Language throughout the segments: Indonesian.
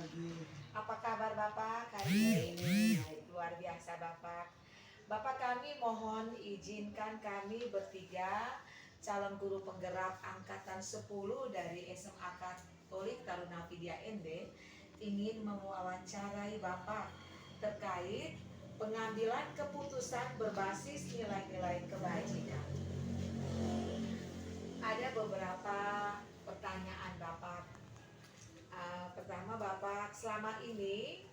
pagi. Apa kabar Bapak hari ini? Luar biasa Bapak. Bapak, kami mohon izinkan kami bertiga calon guru penggerak angkatan 10 dari SMA Katolik Taruna Vidya ND ingin mewawancarai Bapak terkait pengambilan keputusan berbasis nilai-nilai kebajikan. Ada beberapa pertanyaan Bapak. Pertama Bapak, selama ini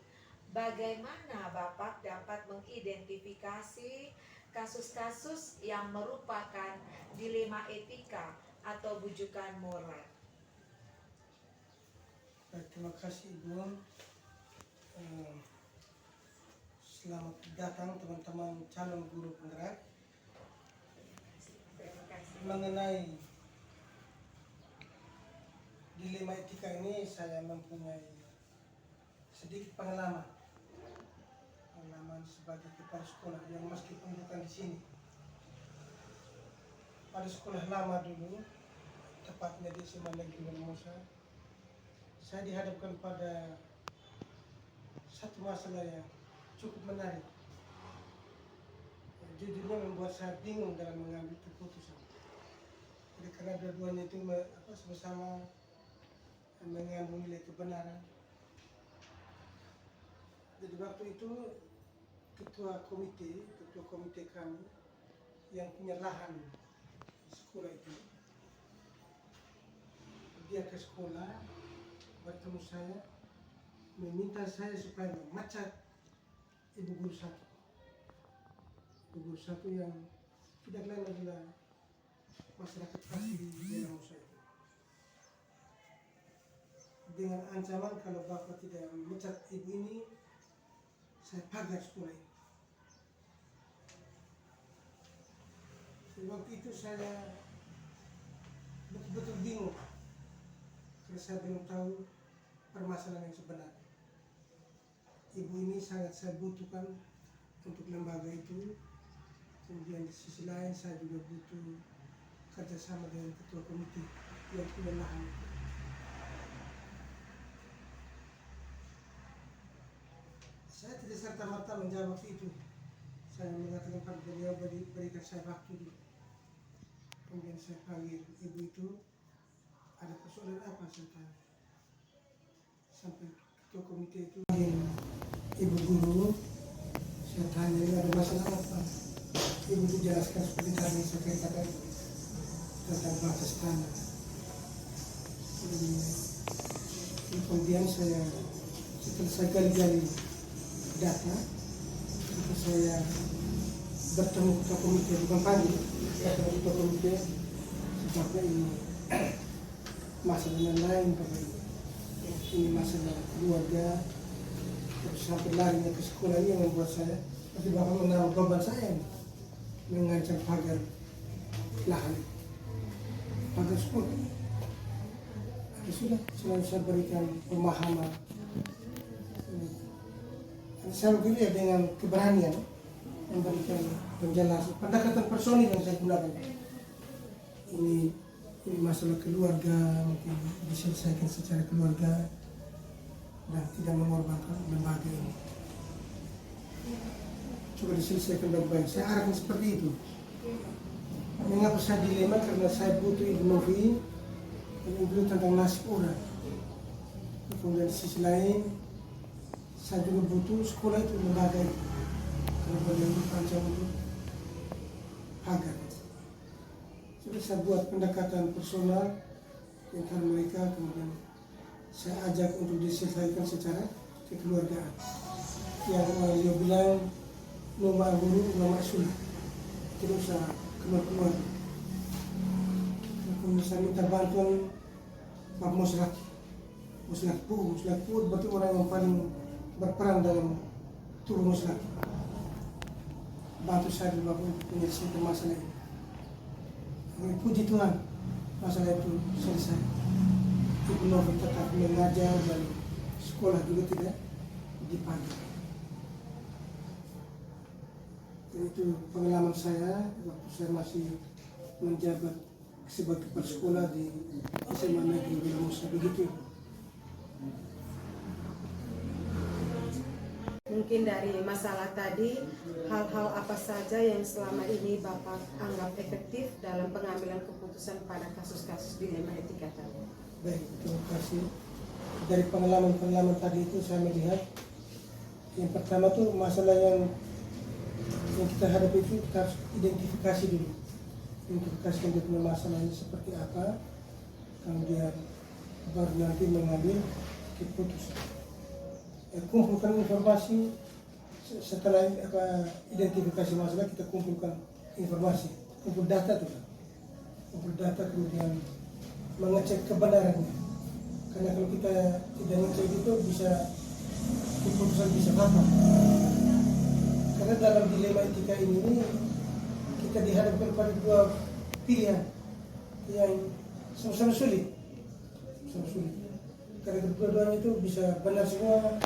bagaimana Bapak dapat mengidentifikasi kasus-kasus yang merupakan dilema etika atau bujukan moral? Baik, terima kasih Ibu. Selamat datang teman-teman calon guru penggerak. Terima kasih. Mengenai dilema etika ini saya mempunyai sedikit pengalaman sebagai kepala sekolah yang meskipun bukan di sini. Pada sekolah lama dulu, tepatnya di SMA Negeri Musa, saya dihadapkan pada satu masalah yang cukup menarik. Jujurnya membuat saya bingung dalam mengambil keputusan. Jadi karena dua-duanya itu sama-sama mengandung nilai kebenaran. Jadi waktu itu ketua komite kami yang punya lahan di sekolah itu, dia ke sekolah bertemu saya, meminta saya supaya memecat ibu guru satu yang tidak lain adalah masyarakat asli di dalam usaha itu, dengan ancaman kalau bapak tidak memecat ibu ini, saya pagar sekolah ini. Waktu itu saya betul-betul bingung karena saya belum tahu permasalahan yang sebenarnya. Ibu ini sangat saya butuhkan untuk lembaga itu. Kemudian di sisi lain saya juga butuh kerjasama dengan ketua komite yang punya lahan. Saya tidak serta-merta menjawab itu. Saya mengatakan pada beliau, berikan saya waktu dulu. Kemudian saya panggil ibu itu, ada persoalan apa saya tanya. Sampai ketua komite itu panggil ibu guru, saya tanya ini ada masalah apa. Ibu itu jelaskan seperti tadi saya katakan tentang batas tanah. Kemudian setelah saya gali-gali data, saya bertemu ketua komite, bukan panggil ketua komite, sebabnya ini masalah yang lain, ini masalah keluarga, terus sampai larinya ke sekolah ini yang membuat saya nanti bapak mengenal beban saya ini, mengancam pagar lahan, pagar sekolah. Sudah selalu saya berikan pemahaman. Saya begini ya, dengan keberanian memberikan penjelasan, pendekatan personil yang saya gunakan. Ini masalah keluarga, mungkin diselesaikan secara keluarga dan tidak mengorbankan lembaga ini. Coba diselesaikan baik-baik. Saya arahkan seperti itu. Mengapa saya dilema? Karena saya butuh Ibu Novi yang tentang nasib orang. Kemudian di sisi lain, saya juga butuh sekolah itu, lembaga itu. Karena beliau panjang untuk pagar. Jadi saya buat pendekatan personal dengan mereka, kemudian saya ajak untuk diselesaikan secara kekeluargaan. Yang dia bilang nomor guru, nomor sulit, tidak usah keluar-keluar. Kemudian saya minta bantuan Pak Muslaki. Muslaki berarti orang yang paling berperan dalam tubuh Muslaki. Bantu saya di Bapak untuk menyelesaikan masalah ini. Puji Tuhan, masalah itu selesai. Ibu Novi tetap mengajar dan sekolah juga tidak dipanggil. Itu pengalaman saya waktu saya masih menjabat sebagai kepala sekolah di SMA Negeri Musa, begitu. mungkin dari masalah tadi, hal-hal apa saja yang selama ini Bapak anggap efektif dalam pengambilan keputusan pada kasus-kasus dilema etika tadi? Baik, terima kasih. Dari pengalaman-pengalaman tadi itu saya melihat yang pertama tuh masalah yang kita hadapi itu kita harus identifikasi dulu. Identifikasi yang punya masalahnya seperti apa, kemudian baru nanti mengambil keputusan. Kumpulkan informasi setelah identifikasi masalah, kita kumpulkan informasi, kumpul data tuh, kumpul data kemudian mengecek kebenarannya. Karena kalau kita tidak ngecek itu bisa keputusan bisa fatal. Karena dalam dilema etika ini kita dihadapkan pada dua pilihan yang sama-sama sulit. Karena kedua-duanya itu bisa benar semua,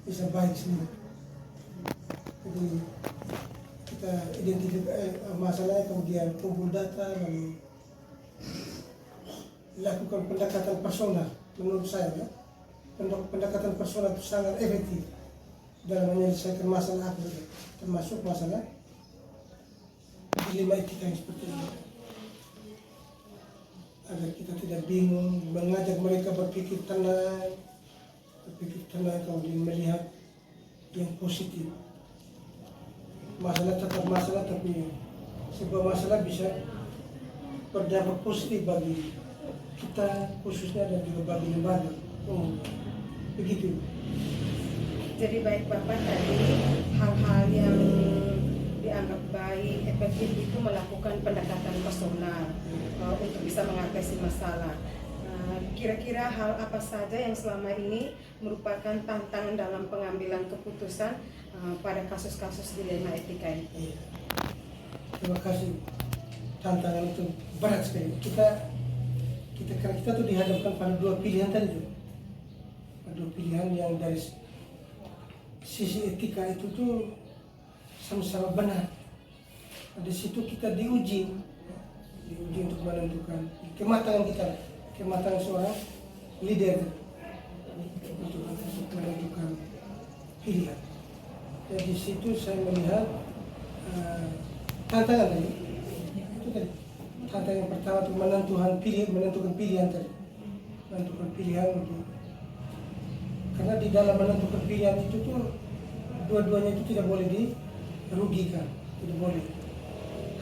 bisa baik semua. Jadi kita identifikasi masalahnya, kemudian kumpul data, lalu lakukan pendekatan personal. Menurut saya, pendekatan personal itu sangat efektif dalam menyelesaikan masalah apa saja, termasuk masalah dilema etika yang seperti ini. Agar kita tidak bingung, mengajak mereka berpikir tenang, kemudian melihat yang positif. Masalah tetap masalah, tapi sebuah masalah bisa berdampak positif bagi kita khususnya dan juga bagi lembaga. Begitu. Jadi baik Bapak tadi, hal-hal yang dianggap baik, efektif itu melakukan pendekatan personal untuk bisa mengatasi masalah. Kira-kira hal apa saja yang selama ini merupakan tantangan dalam pengambilan keputusan pada kasus-kasus dilema etika ini? Terima kasih. Tantangan itu berat sekali. Karena kita tuh dihadapkan pada dua pilihan tadi tuh. Dua pilihan yang dari sisi etika itu tuh sama-sama benar. Di situ kita diuji untuk menentukan kematangan kita, kematangan seorang leader untuk menentukan pilihan. Dan di situ saya melihat tantangan tadi. Itu tadi. Tantangan yang pertama itu menentukan pilihan tadi. Menentukan pilihan untuk, karena di dalam menentukan pilihan itu tuh dua-duanya itu tidak boleh dirugikan, tidak boleh.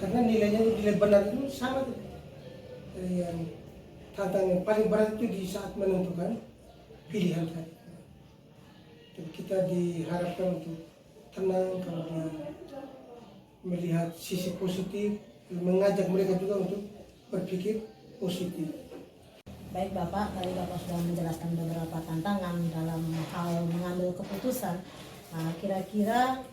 Karena nilai benar itu sama tuh. Yang tantangan yang paling berat itu di saat menentukan pilihan tadi. Dan kita diharapkan untuk tenang, kemudian melihat sisi positif, mengajak mereka juga untuk berpikir positif. Baik Bapak, tadi Bapak sudah menjelaskan beberapa tantangan dalam hal mengambil keputusan. Kira-kira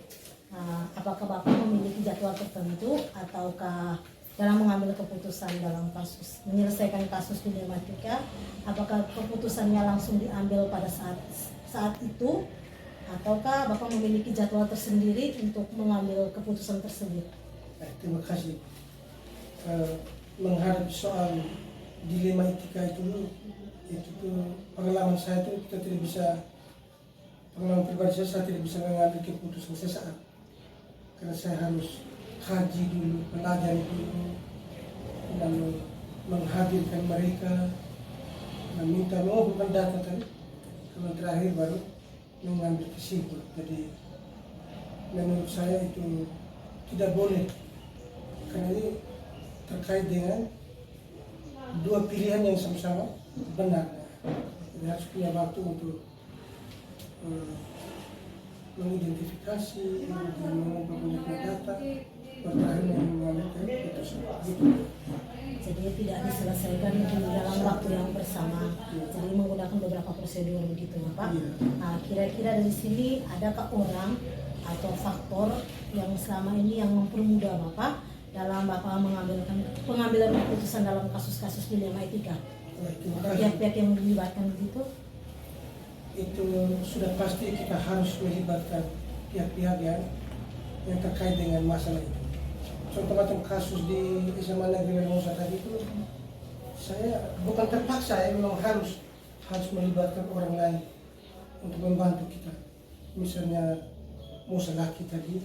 apakah Bapak memiliki jadwal tertentu ataukah dalam mengambil keputusan dalam kasus menyelesaikan kasus dilema etika, apakah keputusannya langsung diambil pada saat itu ataukah Bapak memiliki jadwal tersendiri untuk mengambil keputusan tersebut? Terima kasih. Menghadapi soal dilema etika itu pengalaman saya itu kita tidak bisa, pengalaman pribadi saya tidak bisa mengambil keputusan sesaat, karena saya harus kaji dulu, pelajari dulu, lalu menghadirkan mereka, meminta mengumpulkan data tadi, kemudian terakhir baru mengambil kesimpulan. Jadi menurut saya itu tidak boleh, karena ini terkait dengan dua pilihan yang sama-sama benar. Jadi harus punya waktu untuk mengidentifikasi, kemudian mengumpulkan data, terakhir mengambil keputusan. Jadi tidak diselesaikan di dalam waktu yang bersama. Jadi menggunakan beberapa prosedur begitu Bapak. Kira-kira dari sini adakah orang atau faktor yang selama ini yang mempermudah Bapak dalam Bapak pengambilan keputusan dalam kasus-kasus dilema etika? Ada pihak-pihak yang dilibatkan begitu? Itu sudah pasti kita harus melibatkan pihak-pihak yang terkait dengan masalah itu. Contoh macam kasus di SMA Negeri Lemosa tadi itu, saya bukan terpaksa, memang harus melibatkan orang lain untuk membantu kita. misalnya Musa laki tadi,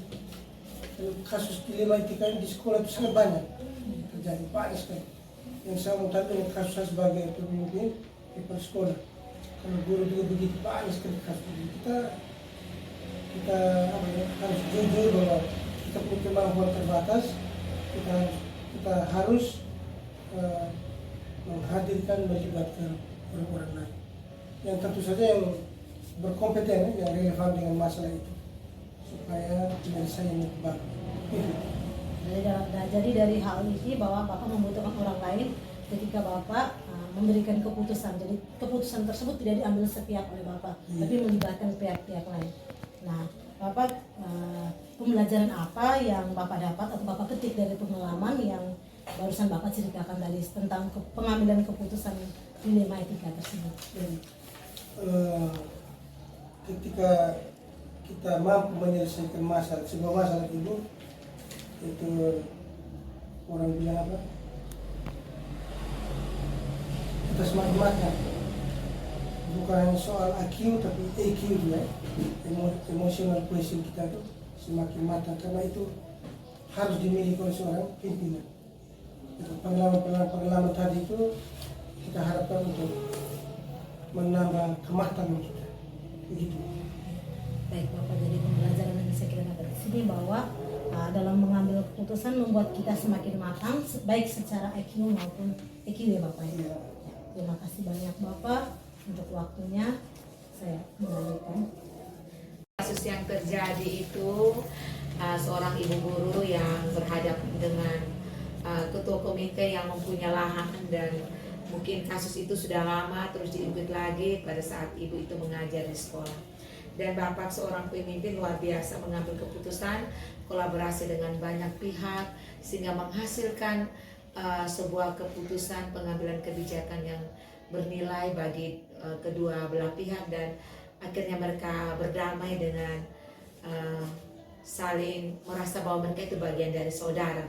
kasus dilema etika di sekolah itu sangat banyak terjadi, banyak sekali. Yang saya mau tanya dengan kasus saya sebagai pemimpin di sekolah, kalau guru juga begitu banyak sekali kasus ini. Kita harus jujur bahwa kita punya kemampuan terbatas, kita harus menghadirkan, melibatkan orang-orang lain yang tentu saja yang berkompeten, yang relevan dengan masalah itu supaya penyelesaiannya bagus. Jadi dari hal ini bahwa Bapak membutuhkan orang lain ketika Bapak memberikan keputusan. Jadi keputusan tersebut tidak diambil sepihak oleh Bapak, tapi melibatkan pihak-pihak lain. Nah, Bapak pembelajaran apa yang Bapak dapat atau Bapak ketik dari pengalaman yang barusan Bapak ceritakan tadi tentang pengambilan keputusan dilema etika tersebut? Ketika kita mampu menyelesaikan sebuah masalah itu orang bilang apa? Kita semakin matang. Bukan hanya soal IQ tapi EQ juga, emotional quotient kita itu semakin matang, karena itu harus dimiliki oleh seorang pimpinan. Pengalaman tadi itu kita harapkan untuk menambah kematangan kita. Begitu. Baik Bapak, jadi pembelajaran yang saya kira dapat di sini bahwa dalam mengambil keputusan membuat kita semakin matang, baik secara IQ maupun EQ ya Bapak. Ya. Terima kasih banyak Bapak untuk waktunya. Saya kembalikan. Kasus yang terjadi itu seorang ibu guru yang berhadapan dengan ketua komite yang mempunyai lahan, dan mungkin kasus itu sudah lama terus diungkit lagi pada saat ibu itu mengajar di sekolah. Dan Bapak seorang pemimpin luar biasa mengambil keputusan, kolaborasi dengan banyak pihak sehingga menghasilkan sebuah keputusan pengambilan kebijakan yang bernilai bagi kedua belah pihak, dan akhirnya mereka berdamai dengan saling merasa bahwa mereka itu bagian dari saudara.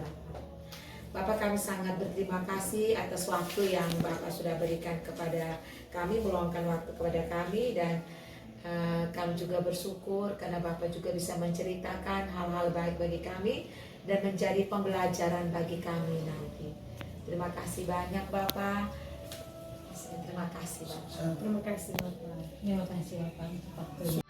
Bapak, kami sangat berterima kasih atas waktu yang Bapak sudah berikan kepada kami, meluangkan waktu kepada kami, dan kami juga bersyukur karena Bapak juga bisa menceritakan hal-hal baik bagi kami dan menjadi pembelajaran bagi kami nanti. Terima kasih banyak Bapak. Terima kasih Bapak. Terima kasih Bapak. Terima kasih Bapak.